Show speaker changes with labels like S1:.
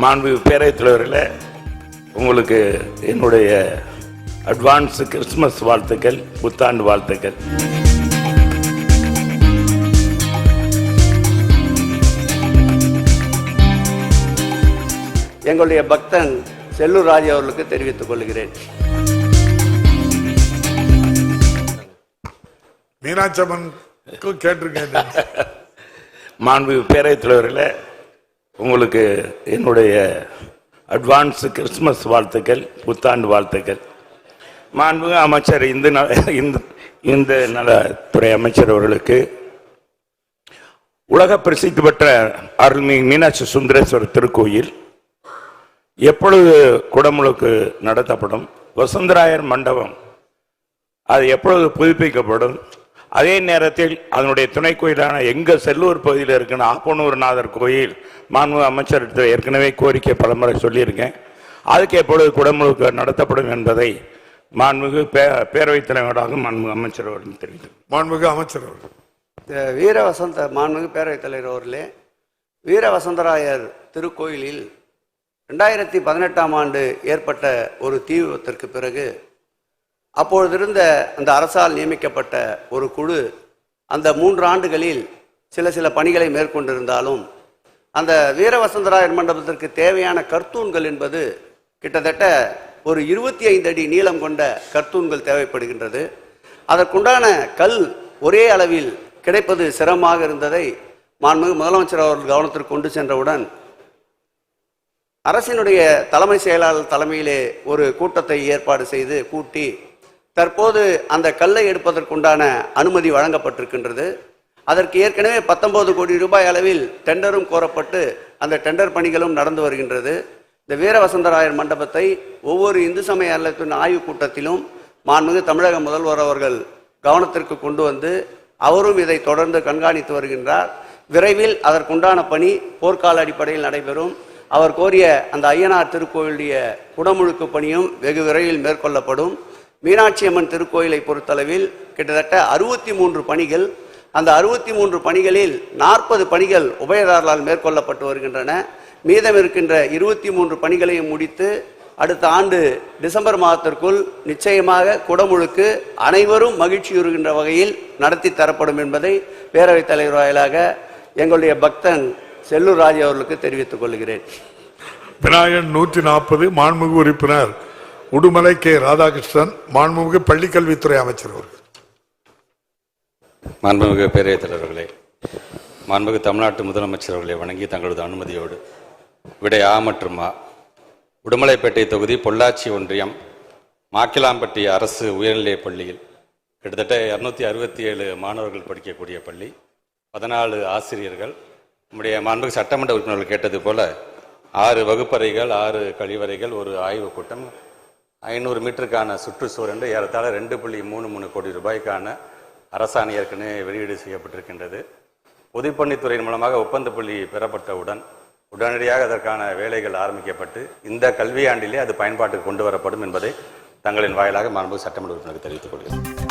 S1: மாண்பு பேரவைத் தலைவர்களே, உங்களுக்கு என்னுடைய அட்வான்ஸ் கிறிஸ்துமஸ் வாழ்த்துக்கள், புத்தாண்டு வாழ்த்துக்கள்.
S2: எங்களுடைய பக்தன் செல்லூர் ராஜ் அவர்களுக்கு தெரிவித்துக் கொள்கிறேன்.
S3: மீனாட்சி அம்மன் கேட்டிருக்கேன்.
S1: மாண்பு பேரவைத் தலைவர்களே, உங்களுக்கு என்னுடைய அட்வான்ஸ் கிறிஸ்துமஸ் வாழ்த்துக்கள், புத்தாண்டு வாழ்த்துக்கள். மாண்பு அமைச்சர் இந்த நலத்துறை அமைச்சர் அவர்களுக்கு உலக பிரசித்தி பெற்ற அருள்மிகு மீனாட்சி சுந்தரேஸ்வரர் திருக்கோயில் எப்பொழுது குடமுழுக்கு நடத்தப்படும், வசுந்தராயர் மண்டபம் அது எப்பொழுது புதுப்பிக்கப்படும், அதே நேரத்தில் அதனுடைய துணை கோயிலான எங்க செல்லூர் பகுதியில் இருக்கிற ஆப்பனூர்நாதர் கோயில் மாண்பு அமைச்சர் ஏற்கனவே கோரிக்கை பலமுறை சொல்லியிருக்கேன். அதுக்கு எப்பொழுது குடமுழுக்கு நடத்தப்படும் என்பதை மாண்புமிகு பேரவைத் தலைவராக மாண்புமிகு அமைச்சர் அவர்கள் தெரிவித்தார்.
S3: மாண்புமிகு அமைச்சர் அவர்கள்.
S2: மாண்புமிகு பேரவைத் தலைவர் அவர்களே, வீர வசந்தராயர் திருக்கோயிலில் 2018ஆம் ஆண்டு ஏற்பட்ட ஒரு தீ விபத்திற்கு பிறகு அப்பொழுது இருந்த அந்த அரசால் நியமிக்கப்பட்ட ஒரு குழு அந்த 3 ஆண்டுகளில் சில பணிகளை மேற்கொண்டிருந்தாலும் அந்த வீரவசந்தராயர் மண்டபத்திற்கு தேவையான கர்த்தூன்கள் என்பது கிட்டத்தட்ட ஒரு 25 அடி நீளம் கொண்ட கர்த்தூன்கள் தேவைப்படுகின்றது. அதற்குண்டான கல் ஒரே அளவில் கிடைப்பது சிரமமாக இருந்ததை மாண்புமிகு முதலமைச்சர் அவர்கள் கவனத்திற்கு கொண்டு சென்றவுடன் அரசினுடைய தலைமை செயலாளர் தலைமையிலே ஒரு கூட்டத்தை ஏற்பாடு செய்து கூட்டி தற்போது அந்த கல்லை எடுப்பதற்குண்டான அனுமதி வழங்கப்பட்டிருக்கின்றது. அதற்கு ஏற்கனவே 19 கோடி ரூபாய் அளவில் டெண்டரும் கோரப்பட்டு அந்த டெண்டர் பணிகளும் நடந்து வருகின்றது. இந்த வீரவசந்தராயர் மண்டபத்தை ஒவ்வொரு இந்து சமய அறநிலையத்தின் ஆய்வுக் கூட்டத்திலும் மாண்புமிகு தமிழக முதல்வர் அவர்கள் கவனத்திற்கு கொண்டு வந்து அவரும் இதை தொடர்ந்து கண்காணித்து வருகின்றார். விரைவில் அதற்குண்டான பணி போர்க்கால அடிப்படையில் நடைபெறும். அவர் கோரிய அந்த ஐயனார் திருக்கோயிலுடைய குடமுழுக்கு பணியும் வெகு விரைவில் மேற்கொள்ளப்படும். மீனாட்சி அம்மன் திருக்கோயிலை பொறுத்தளவில் கிட்டத்தட்ட 63 பணிகள், அந்த 63 பணிகளில் 40 பணிகள் உபயதாரர்களால் மேற்கொள்ளப்பட்டு வருகின்றன. மீதம் இருக்கின்ற 23 பணிகளையும் முடித்து அடுத்த ஆண்டு டிசம்பர் மாதத்திற்குள் நிச்சயமாக குடமுழுக்கு அனைவரும் மகிழ்ச்சியுறுகின்ற வகையில் நடத்தி தரப்படும் என்பதை பேரவைத் தலைவர் வாயிலாக எங்களுடைய பக்தன் செல்லூர் ராஜ் அவர்களுக்கு தெரிவித்துக் கொள்கிறேன்.
S3: விநாயகன் 140 மாண்புமிகு உறுப்பினர் உடுமலை கே ராதாகிருஷ்ணன் மாண்புமிகு பள்ளிக்கல்வித்துறை அமைச்சர் அவர்கள்.
S4: மாண்புமிகு பேரவைத் தலைவர்களே, மாண்புமிகு தமிழ்நாட்டு முதலமைச்சர் அவர்களை வணங்கி தங்களது அனுமதியோடு விடை ஆ மற்றும் ஆ உடுமலைப்பேட்டை தொகுதி பொள்ளாச்சி ஒன்றியம் மாக்கிலாம்பட்டி அரசு உயர்நிலைப் பள்ளியில் கிட்டத்தட்ட 267 மாணவர்கள் படிக்கக்கூடிய பள்ளி, 14 ஆசிரியர்கள், நம்முடைய மாண்புமிகு சட்டமன்ற உறுப்பினர்கள் கேட்டது போல 6 வகுப்பறைகள், 6 கழிவறைகள், ஒரு ஆய்வுக் கூட்டம், 500 மீட்டருக்கான சுற்றுச்சுவர் என்று ஏறத்தாழ 2.33 கோடி ரூபாய்க்கான அரசாணை ஏற்கனவே வெளியீடு செய்யப்பட்டிருக்கின்றது. பொதுப்பணித்துறையின் மூலமாக ஒப்பந்த புள்ளி பெறப்பட்டவுடன் உடனடியாக அதற்கான வேலைகள் ஆரம்பிக்கப்பட்டு இந்த கல்வியாண்டிலே அது பயன்பாட்டுக்கு கொண்டு வரப்படும் என்பதை தங்களின் வாயிலாக மாண்புமிகு சட்டமன்ற உறுப்பினருக்கு தெரிவித்துக் கொள்கிறேன்.